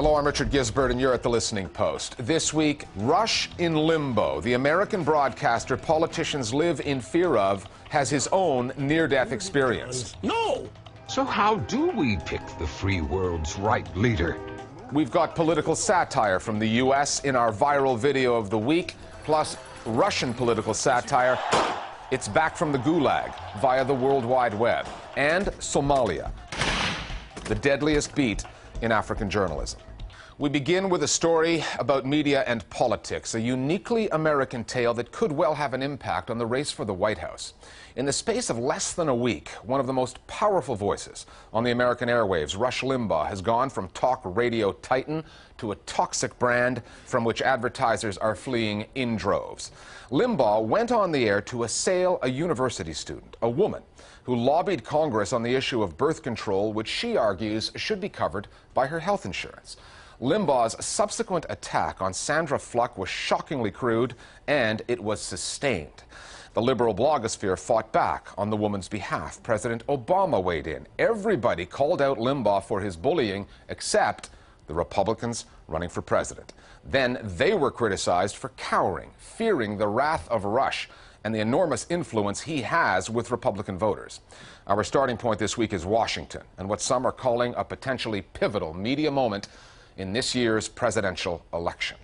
Hello, I'm Richard Gisbert, and you're at The Listening Post. This week, Rush in limbo. The American broadcaster politicians live in fear of has his own near-death experience. No! So how do we pick the free world's right leader? We've got political satire from the U.S. in our viral video of the week, plus Russian political satire. It's back from the Gulag via the World Wide Web. And Somalia, the deadliest beat in African journalism. We begin with a story about media and politics, a uniquely American tale that could well have an impact on the race for the White House. In the space of less than a week, one of the most powerful voices on the American airwaves, Rush Limbaugh, has gone from talk radio titan to a toxic brand from which advertisers are fleeing in droves. Limbaugh went on the air to assail a university student, a woman, who lobbied Congress on the issue of birth control, which she argues should be covered by her health insurance. Limbaugh's subsequent attack on Sandra Fluck was shockingly crude, and it was sustained. The liberal blogosphere fought back on the woman's behalf. President Obama weighed in. Everybody called out Limbaugh for his bullying, except the Republicans running for president. Then they were criticized for cowering, fearing the wrath of Rush and the enormous influence he has with Republican voters. Our starting point this week is Washington, and what some are calling a potentially pivotal media moment in this year's presidential election.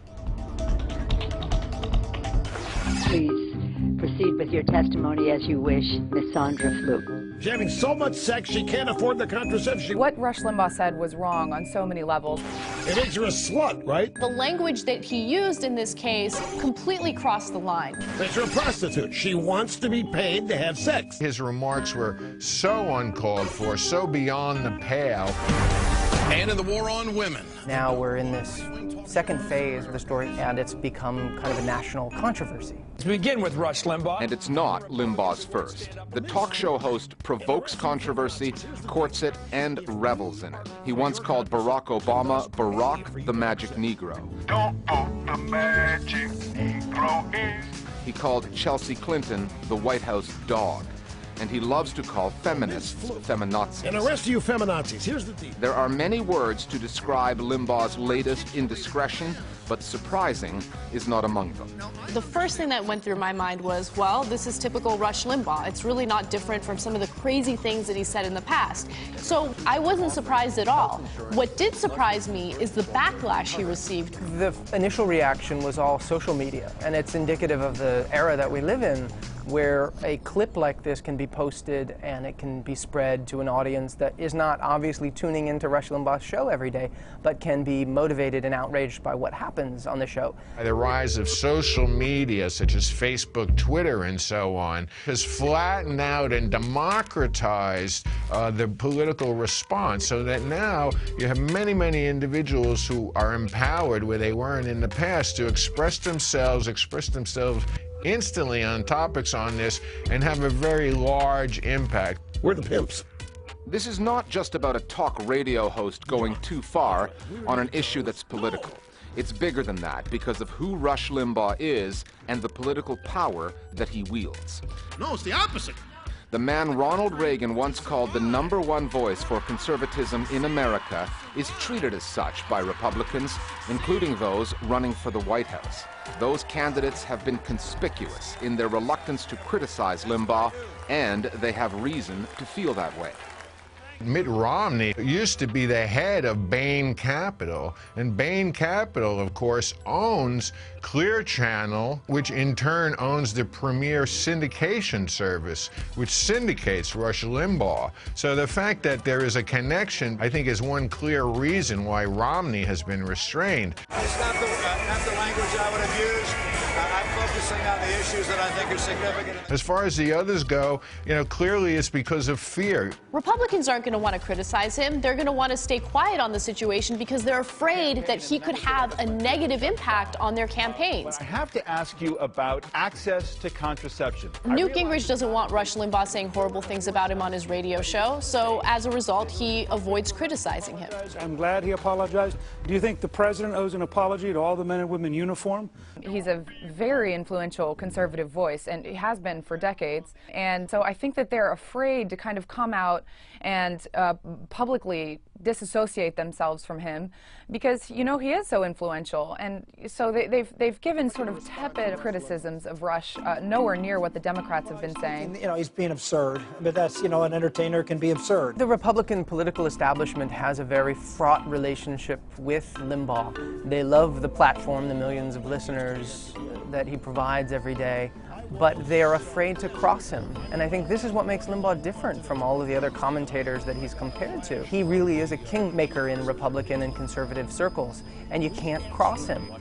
Please proceed with your testimony as you wish, Miss Sandra Fluke. She's having so much sex she can't afford the contraception. What Rush Limbaugh said was wrong on so many levels. It makes her a slut, right? The language that he used in this case completely crossed the line. Makes her a prostitute. She wants to be paid to have sex. His remarks were so uncalled for, so beyond the pale. And in the war on women. Now we're in this second phase of the story, and it's become kind of a national controversy. To begin with Rush Limbaugh. And it's not Limbaugh's first. The talk show host provokes controversy, courts it, and revels in it. He once called Barack Obama Barack the Magic Negro. Don't put the magic Negro in. He called Chelsea Clinton the White House dog. And he loves to call feminists feminazis. And the rest of you feminazis, here's the deal. There are many words to describe Limbaugh's latest indiscretion, but surprising is not among them. The first thing that went through my mind was, well, this is typical Rush Limbaugh. It's really not different from some of the crazy things that he said in the past. So I wasn't surprised at all. What did surprise me is the backlash he received. The initial reaction was all social media, and it's indicative of the era that we live in, where a clip like this can be posted and it can be spread to an audience that is not obviously tuning into Rush Limbaugh's show every day, but can be motivated and outraged by what happens on the show. The rise of social media, such as Facebook, Twitter, and so on, has flattened out and democratized the political response, so that now you have many, many individuals who are empowered where they weren't in the past to express themselves instantly on topics on this and have a very large impact. We're the pimps. This is not just about a talk radio host going too far on an issue that's political. It's bigger than that because of who Rush Limbaugh is and the political power that he wields. No, it's the opposite. The man Ronald Reagan once called the #1 voice for conservatism in America is treated as such by Republicans, including those running for the White House. Those candidates have been conspicuous in their reluctance to criticize Limbaugh, and they have reason to feel that way. Mitt Romney used to be the head of Bain Capital, and Bain Capital, of course, owns Clear Channel, which in turn owns the premier syndication service, which syndicates Rush Limbaugh. So the fact that there is a connection, I think, is one clear reason why Romney has been restrained. It's not the language I would have used. I'm focusing on the issues that I think are significant. As far as the others go, clearly it's because of fear. Republicans aren't going to want to criticize him. They're going to want to stay quiet on the situation because they're afraid that he could have a negative impact on their campaigns. I have to ask you about access to contraception. Newt Gingrich doesn't want Rush Limbaugh saying horrible things about him on his radio show, so as a result, he avoids criticizing him. I'm glad he apologized. Do you think the president owes an apology to all the men and women in uniform? He's a very influential conservative voice, and he has been for decades. And so I think that they're afraid to kind of come out and can't publicly disassociate themselves from him because, you know, he is so influential. And so they've given sort of tepid criticisms of Rush, nowhere near what the Democrats have been saying. You know, he's being absurd, but that's, you know, an entertainer can be absurd. The Republican political establishment has a very fraught relationship with Limbaugh. They love the platform, the millions of listeners that he provides every day, but they're afraid to cross him. And I think this is what makes Limbaugh different from all of the other commentators that he's compared to. He really is a kingmaker in Republican and conservative circles, and you can't cross him.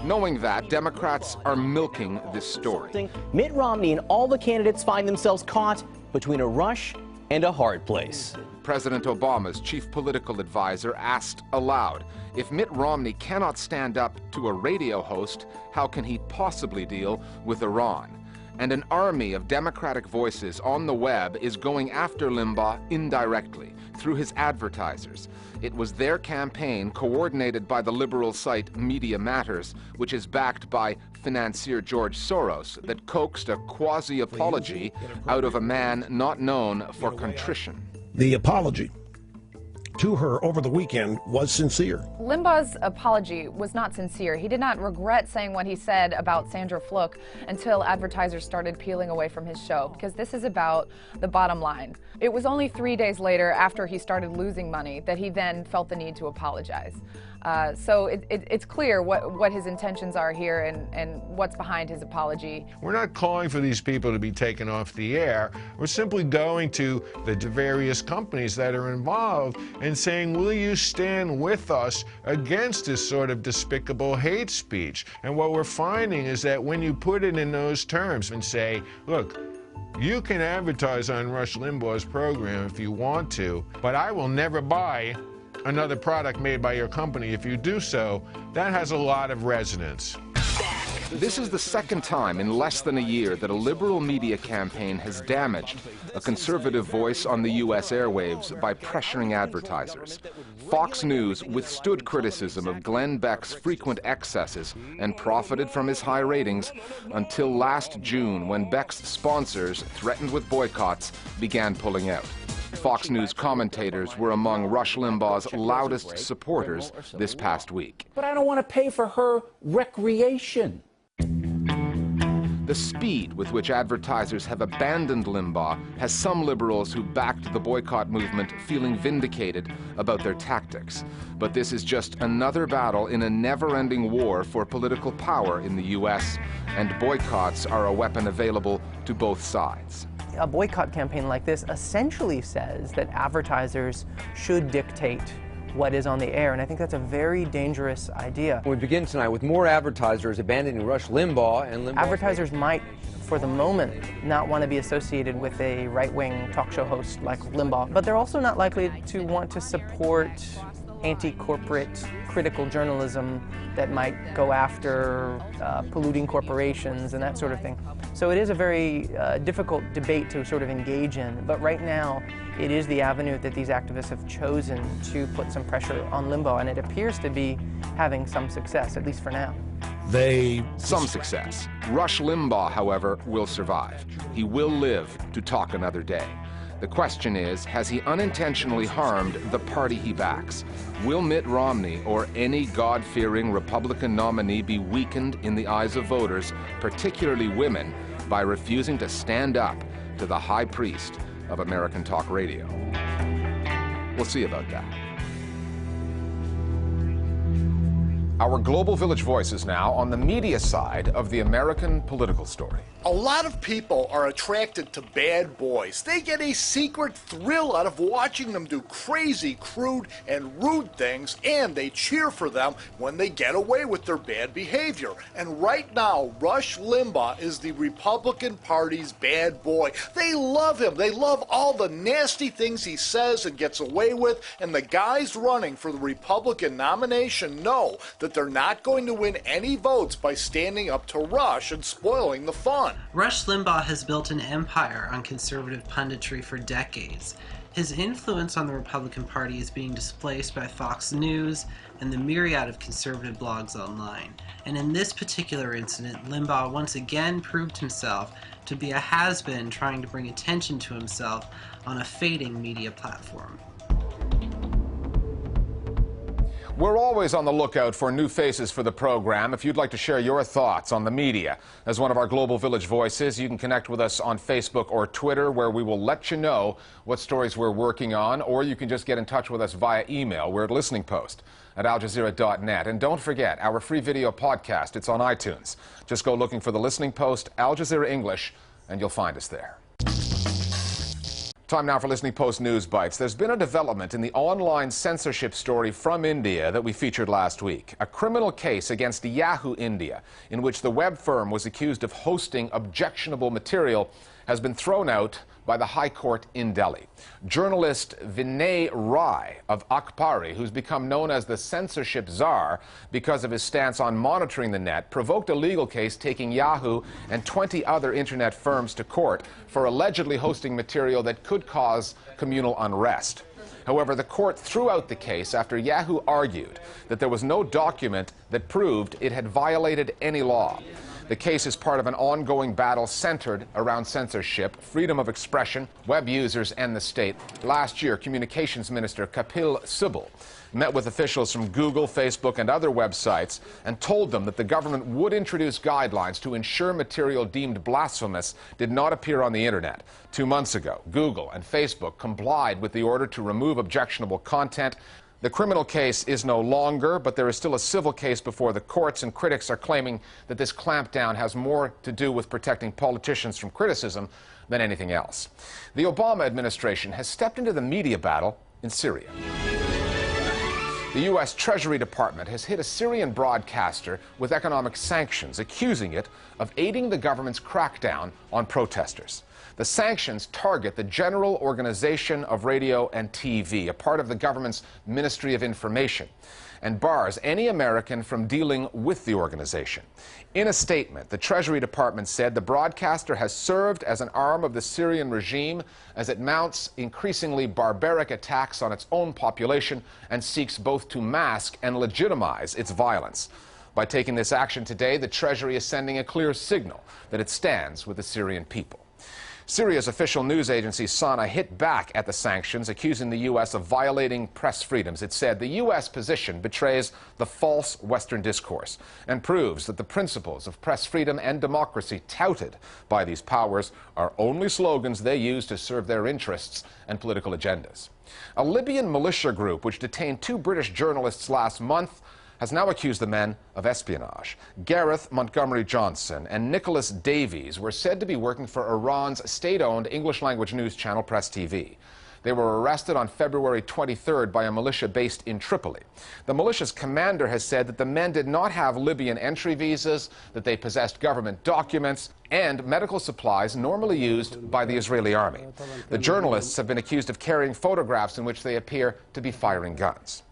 Knowing that, Democrats are milking this story. Mitt Romney and all the candidates find themselves caught between a rush and a hard place. President Obama's chief political advisor asked aloud, if Mitt Romney cannot stand up to a radio host, how can he possibly deal with Iran? And an army of Democratic voices on the web is going after Limbaugh indirectly, through his advertisers. It was their campaign, coordinated by the liberal site Media Matters, which is backed by financier George Soros, that coaxed a quasi-apology out of a man not known for contrition. The apology to her over the weekend was sincere. Limbaugh's apology was not sincere. He did not regret saying what he said about Sandra Fluke until advertisers started peeling away from his show, because this is about the bottom line. It was only 3 days later, after he started losing money, that he then felt the need to apologize. So it's clear what his intentions are here and what's behind his apology. We're not calling for these people to be taken off the air. We're simply going to the various companies that are involved and saying, will you stand with us against this sort of despicable hate speech? And what we're finding is that when you put it in those terms and say, look, you can advertise on Rush Limbaugh's program if you want to, but I will never buy another product made by your company if you do so, that has a lot of resonance. This is the second time in less than a year that a liberal media campaign has damaged a conservative voice on the U.S. airwaves by pressuring advertisers. Fox News withstood criticism of Glenn Beck's frequent excesses and profited from his high ratings until last June, when Beck's sponsors, threatened with boycotts, began pulling out. Fox News commentators were among Rush Limbaugh's loudest supporters this past week. But I don't want to pay for her recreation. The speed with which advertisers have abandoned Limbaugh has some liberals who backed the boycott movement feeling vindicated about their tactics. But this is just another battle in a never-ending war for political power in the U.S., and boycotts are a weapon available to both sides. A boycott campaign like this essentially says that advertisers should dictate what is on the air, and I think that's a very dangerous idea. We begin tonight with more advertisers abandoning Rush Limbaugh and Limbaugh. Advertisers might, for the moment, not want to be associated with a right-wing talk show host like Limbaugh, but they're also not likely to want to support anti-corporate critical journalism that might go after polluting corporations and that sort of thing. So it is a very difficult debate to sort of engage in, but right now it is the avenue that these activists have chosen to put some pressure on Limbaugh, and it appears to be having some success, at least for now. Some success. Rush Limbaugh, however, will survive. He will live to talk another day. The question is, has he unintentionally harmed the party he backs? Will Mitt Romney or any God-fearing Republican nominee be weakened in the eyes of voters, particularly women, by refusing to stand up to the high priest of American talk radio? We'll see about that. Our Global Village Voice is now on the media side of the American political story. A lot of people are attracted to bad boys. They get a secret thrill out of watching them do crazy, crude, and rude things, and they cheer for them when they get away with their bad behavior. And right now, Rush Limbaugh is the Republican Party's bad boy. They love him. They love all the nasty things he says and gets away with, and the guys running for the Republican nomination know that they're not going to win any votes by standing up to Rush and spoiling the fun. Rush Limbaugh has built an empire on conservative punditry for decades. His influence on the Republican Party is being displaced by Fox News and the myriad of conservative blogs online. And in this particular incident, Limbaugh once again proved himself to be a has-been trying to bring attention to himself on a fading media platform. We're always on the lookout for new faces for the program. If you'd like to share your thoughts on the media as one of our Global Village voices, you can connect with us on Facebook or Twitter, where we will let you know what stories we're working on, or you can just get in touch with us via email. We're at listeningpost@aljazeera.net. And don't forget our free video podcast. It's on iTunes. Just go looking for the Listening Post, Al Jazeera English, and you'll find us there. Time now for Listening Post News Bites. There's been a development in the online censorship story from India that we featured last week. A criminal case against Yahoo India, in which the web firm was accused of hosting objectionable material, has been thrown out by the High Court in Delhi. Journalist Vinay Rai of Akhbari, who's become known as the censorship czar because of his stance on monitoring the net, provoked a legal case taking Yahoo and 20 other internet firms to court for allegedly hosting material that could cause communal unrest. However, the court threw out the case after Yahoo argued that there was no document that proved it had violated any law. The case is part of an ongoing battle centered around censorship, freedom of expression, web users, and the state. Last year, Communications Minister Kapil Sibal met with officials from Google, Facebook, and other websites and told them that the government would introduce guidelines to ensure material deemed blasphemous did not appear on the internet. 2 months ago, Google and Facebook complied with the order to remove objectionable content. The criminal case is no longer, but there is still a civil case before the courts, and critics are claiming that this clampdown has more to do with protecting politicians from criticism than anything else. The Obama administration has stepped into the media battle in Syria. The U.S. Treasury Department has hit a Syrian broadcaster with economic sanctions, accusing it of aiding the government's crackdown on protesters. The sanctions target the General Organization of Radio and TV, a part of the government's Ministry of Information, and bars any American from dealing with the organization. In a statement, the Treasury Department said the broadcaster has served as an arm of the Syrian regime as it mounts increasingly barbaric attacks on its own population and seeks both to mask and legitimize its violence. By taking this action today, the Treasury is sending a clear signal that it stands with the Syrian people. Syria's official news agency, Sana, hit back at the sanctions, accusing the U.S. of violating press freedoms. It said the U.S. position betrays the false Western discourse and proves that the principles of press freedom and democracy touted by these powers are only slogans they use to serve their interests and political agendas. A Libyan militia group, which detained 2 British journalists last month, has now accused the men of espionage. Gareth Montgomery Johnson and Nicholas Davies were said to be working for Iran's state-owned English-language news channel Press TV. They were arrested on February 23rd by a militia based in Tripoli. The militia's commander has said that the men did not have Libyan entry visas, that they possessed government documents and medical supplies normally used by the Israeli army. The journalists have been accused of carrying photographs in which they appear to be firing guns.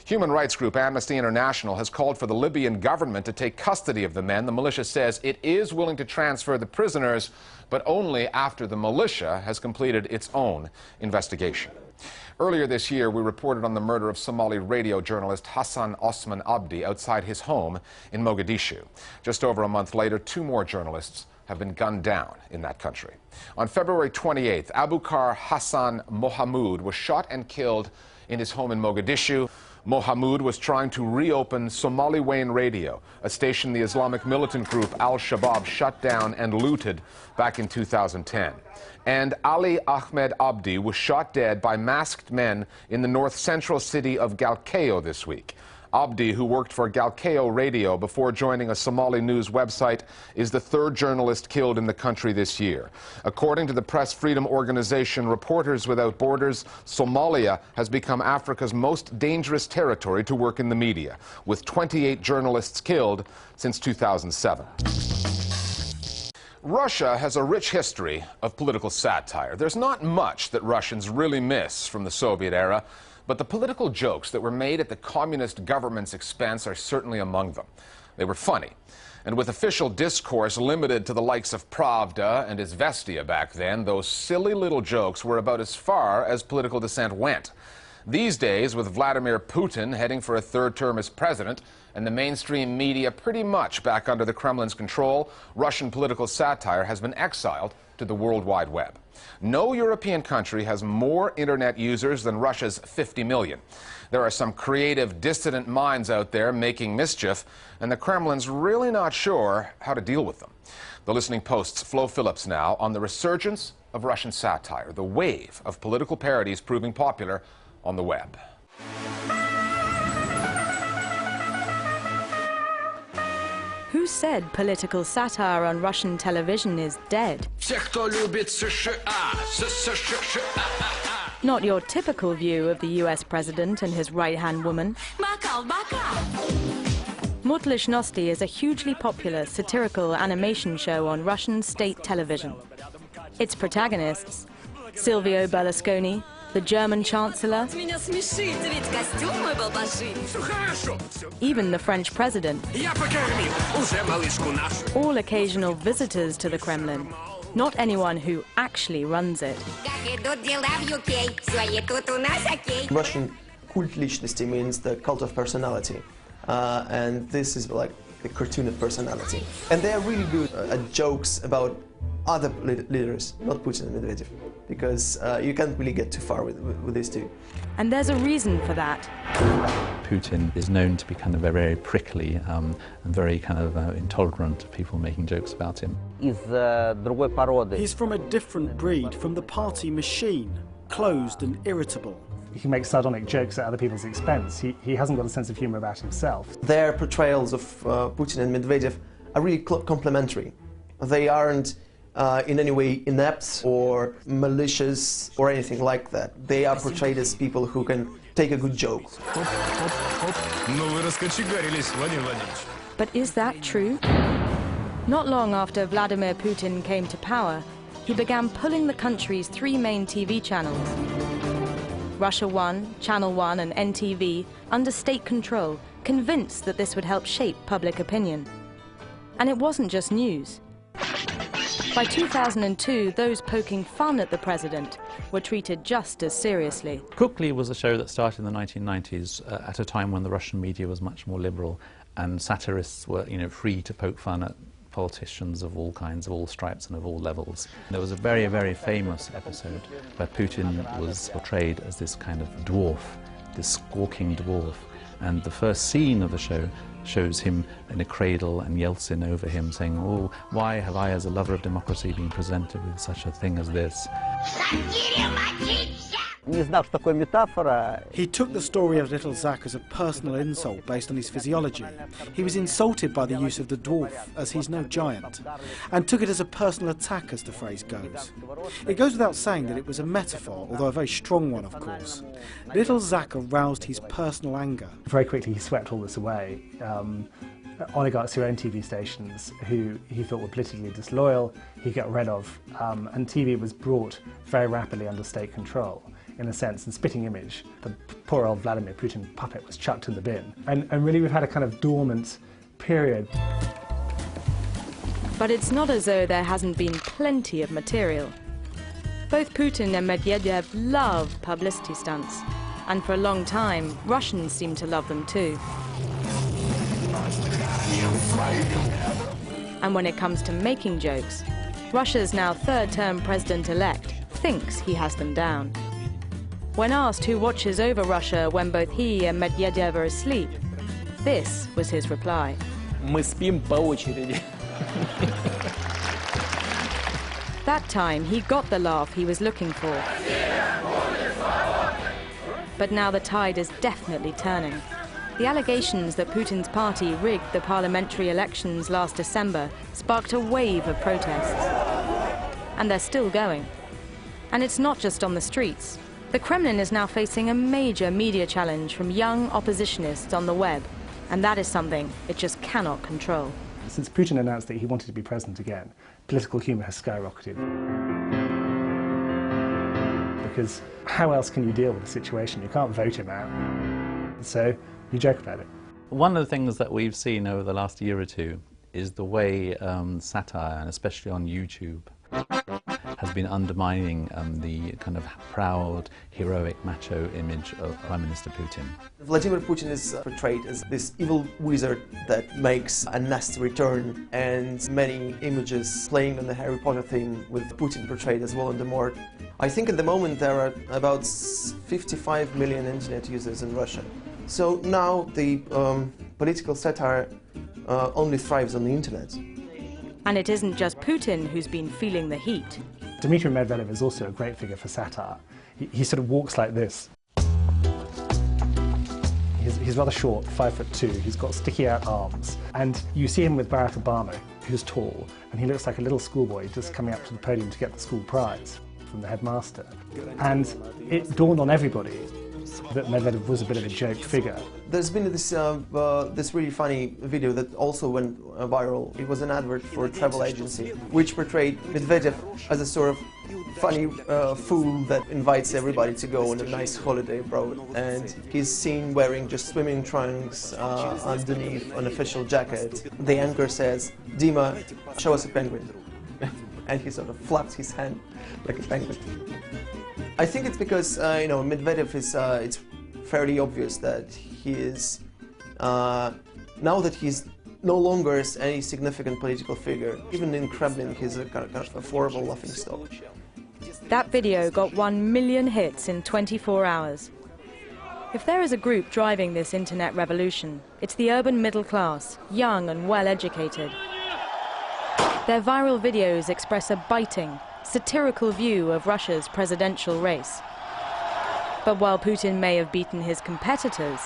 Human rights group Amnesty International has called for the Libyan government to take custody of the men. The militia says it is willing to transfer the prisoners, but only after the militia has completed its own investigation. Earlier this year, we reported on the murder of Somali radio journalist Hassan Osman Abdi outside his home in Mogadishu. Just over a month later, 2 more journalists have been gunned down in that country. On February 28th, Abukar Hassan Mohamud was shot and killed in his home in Mogadishu. Mohamud was trying to reopen Somali Wayne Radio, a station the Islamic militant group Al-Shabaab shut down and looted back in 2010. And Ali Ahmed Abdi was shot dead by masked men in the north-central city of Galkayo this week. Abdi, who worked for Galkayo Radio before joining a Somali news website, is the 3rd journalist killed in the country this year. According to the press freedom organization Reporters Without Borders, Somalia has become Africa's most dangerous territory to work in the media, with 28 journalists killed since 2007. Russia has a rich history of political satire. There's not much that Russians really miss from the Soviet era, but the political jokes that were made at the communist government's expense are certainly among them. They were funny. And with official discourse limited to the likes of Pravda and Izvestia back then, those silly little jokes were about as far as political dissent went. These days, with Vladimir Putin heading for a third term as president and the mainstream media pretty much back under the Kremlin's control, Russian political satire has been exiled to the World Wide Web. No European country has more internet users than Russia's 50 million. There are some creative, dissident minds out there making mischief, and the Kremlin's really not sure how to deal with them. The Listening Post's Flo Phillips now on the resurgence of Russian satire, the wave of political parodies proving popular on the web. Who said political satire on Russian television is dead? Not your typical view of the US president and his right-hand woman. Mutlishnosti is a hugely popular satirical animation show on Russian state television. Its protagonists, Silvio Berlusconi, the German Chancellor, even the French president, all occasional visitors to the Kremlin, not anyone who actually runs it. Russian cult личности means the cult of personality, and this is like the cartoon of personality. And they are really good at jokes about other leaders, not Putin and Medvedev, because you can't really get too far with these two. And there's a reason for that. Putin is known to be kind of very prickly and very kind of intolerant of people making jokes about him. He's from a different breed, from the party machine, closed and irritable. He can make sardonic jokes at other people's expense. He hasn't got a sense of humor about himself. Their portrayals of Putin and Medvedev are really complementary. They aren't in any way inept or malicious or anything like that. They are portrayed as people who can take a good joke. But is that true? Not long after Vladimir Putin came to power, he began pulling the country's three main TV channels, Russia 1, Channel 1 and NTV, under state control, convinced that this would help shape public opinion. And it wasn't just news. By 2002, those poking fun at the president were treated just as seriously. Kukli was a show that started in the 1990s at a time when the Russian media was much more liberal and satirists were, free to poke fun at politicians of all kinds, of all stripes and of all levels. There was a very, very famous episode where Putin was portrayed as this kind of dwarf, this squawking dwarf, and the first scene of the show shows him in a cradle and Yeltsin over him saying, "Oh, why have I as a lover of democracy been presented with such a thing as this?" He took the story of Little Zach as a personal insult based on his physiology. He was insulted by the use of the dwarf, as he's no giant, and took it as a personal attack, as the phrase goes. It goes without saying that it was a metaphor, although a very strong one, of course. Little Zach aroused his personal anger. Very quickly he swept all this away. Oligarchs who own TV stations who he thought were politically disloyal, he got rid of, and TV was brought very rapidly under state control. In a sense, and Spitting Image, the poor old Vladimir Putin puppet was chucked in the bin. And really we've had a kind of dormant period. But it's not as though there hasn't been plenty of material. Both Putin and Medvedev love publicity stunts, and for a long time, Russians seem to love them too. And when it comes to making jokes, Russia's now third-term president-elect thinks he has them down. When asked who watches over Russia when both he and Medvedev are asleep, this was his reply. Мы спим по очереди. That time, he got the laugh he was looking for. But now the tide is definitely turning. The allegations that Putin's party rigged the parliamentary elections last December sparked a wave of protests. And they're still going. And it's not just on the streets. The Kremlin is now facing a major media challenge from young oppositionists on the web, and that is something it just cannot control. Since Putin announced that he wanted to be president again, political humour has skyrocketed. Because how else can you deal with the situation? You can't vote him out. So you joke about it. One of the things that we've seen over the last year or two is the way satire, and especially on YouTube, has been undermining the kind of proud, heroic, macho image of Prime Minister Putin. Vladimir Putin is portrayed as this evil wizard that makes a nasty return, and many images playing on the Harry Potter theme with Putin portrayed as well on the more. I think at the moment there are about 55 million internet users in Russia. So now the political satire only thrives on the internet. And it isn't just Putin who's been feeling the heat. Dmitry Medvedev is also a great figure for satire. He sort of walks like this. He's rather short, 5'2", he's got sticky out arms. And you see him with Barack Obama, who's tall, and he looks like a little schoolboy just coming up to the podium to get the school prize from the headmaster. And it dawned on everybody that Medvedev was a bit of a joke figure. There's been this this really funny video that also went viral. It was an advert for a travel agency which portrayed Medvedev as a sort of funny fool that invites everybody to go on a nice holiday abroad, and he's seen wearing just swimming trunks underneath an official jacket. The anchor says, "Dima, show us a penguin." And he sort of flaps his hand like a penguin. I think it's because Medvedev is. It's fairly obvious that he is now that he's no longer any significant political figure. Even in Kremlin, he's a kind of a horrible laughingstock. That video got 1 million hits in 24 hours. If there is a group driving this internet revolution, it's the urban middle class, young and well-educated. Their viral videos express a biting, satirical view of Russia's presidential race. But while Putin may have beaten his competitors,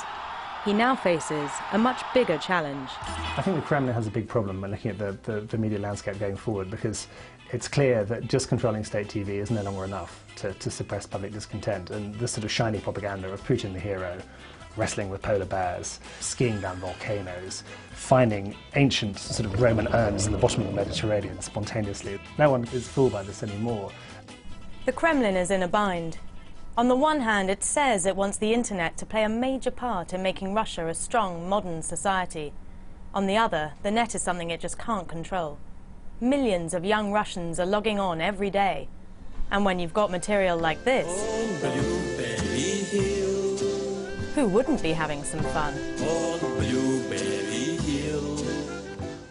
he now faces a much bigger challenge. I think the Kremlin has a big problem when looking at the media landscape going forward, because it's clear that just controlling state TV is no longer enough to suppress public discontent, and this sort of shiny propaganda of Putin the hero, wrestling with polar bears, skiing down volcanoes, finding ancient sort of Roman urns in the bottom of the Mediterranean spontaneously. No one is fooled by this anymore. The Kremlin is in a bind. On the one hand, it says it wants the internet to play a major part in making Russia a strong, modern society. On the other, the net is something it just can't control. Millions of young Russians are logging on every day. And when you've got material like this, who wouldn't be having some fun?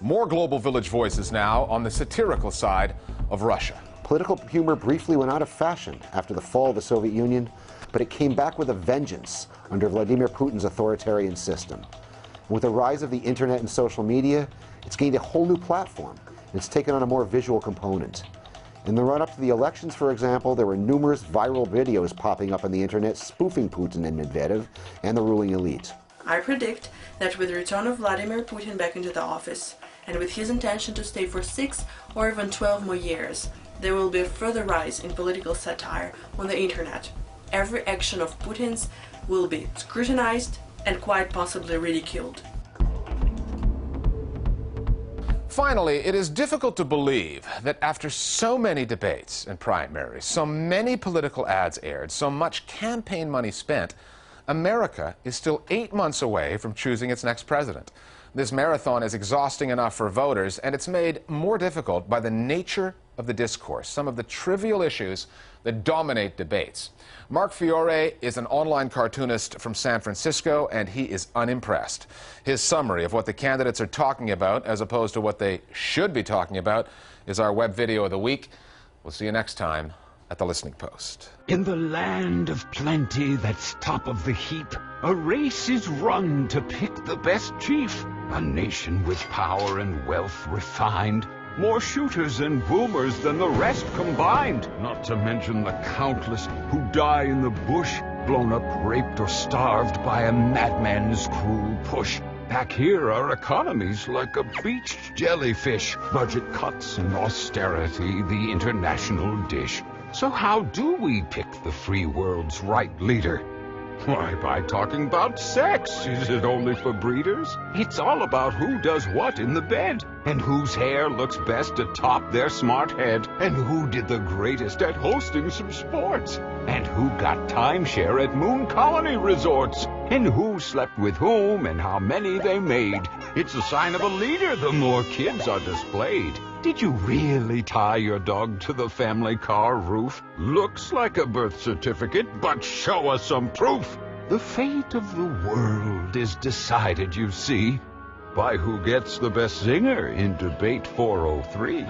More Global Village voices now on the satirical side of Russia. Political humor briefly went out of fashion after the fall of the Soviet Union, but it came back with a vengeance under Vladimir Putin's authoritarian system. And with the rise of the internet and social media, it's gained a whole new platform, and it's taken on a more visual component. In the run-up to the elections, for example, there were numerous viral videos popping up on the internet spoofing Putin and Medvedev and the ruling elite. I predict that with the return of Vladimir Putin back into the office, and with his intention to stay for 6 or even 12 more years, there will be a further rise in political satire on the internet. Every action of Putin's will be scrutinized and quite possibly ridiculed. Finally, it is difficult to believe that after so many debates and primaries, so many political ads aired, so much campaign money spent, America is still 8 months away from choosing its next president. This marathon is exhausting enough for voters, and it's made more difficult by the nature of the discourse, some of the trivial issues that dominate debates. Mark Fiore is an online cartoonist from San Francisco, and he is unimpressed. His summary of what the candidates are talking about, as opposed to what they should be talking about, is our web video of the week. We'll see you next time at The Listening Post. In the land of plenty that's top of the heap, a race is run to pick the best chief. A nation with power and wealth refined, more shooters and boomers than the rest combined. Not to mention the countless who die in the bush, blown up, raped, or starved by a madman's cruel push. Back here, our economy's like a beached jellyfish. Budget cuts and austerity, the international dish. So how do we pick the free world's right leader? Why, by talking about sex. Is it only for breeders? It's all about who does what in the bed, and whose hair looks best atop their smart head, and who did the greatest at hosting some sports, and who got timeshare at moon colony resorts, And who slept with whom and how many they made. It's a sign of a leader the more kids are displayed. Did you really tie your dog to the family car roof? Looks like a birth certificate, but show us some proof. The fate of the world is decided, you see, by who gets the best zinger in debate 403.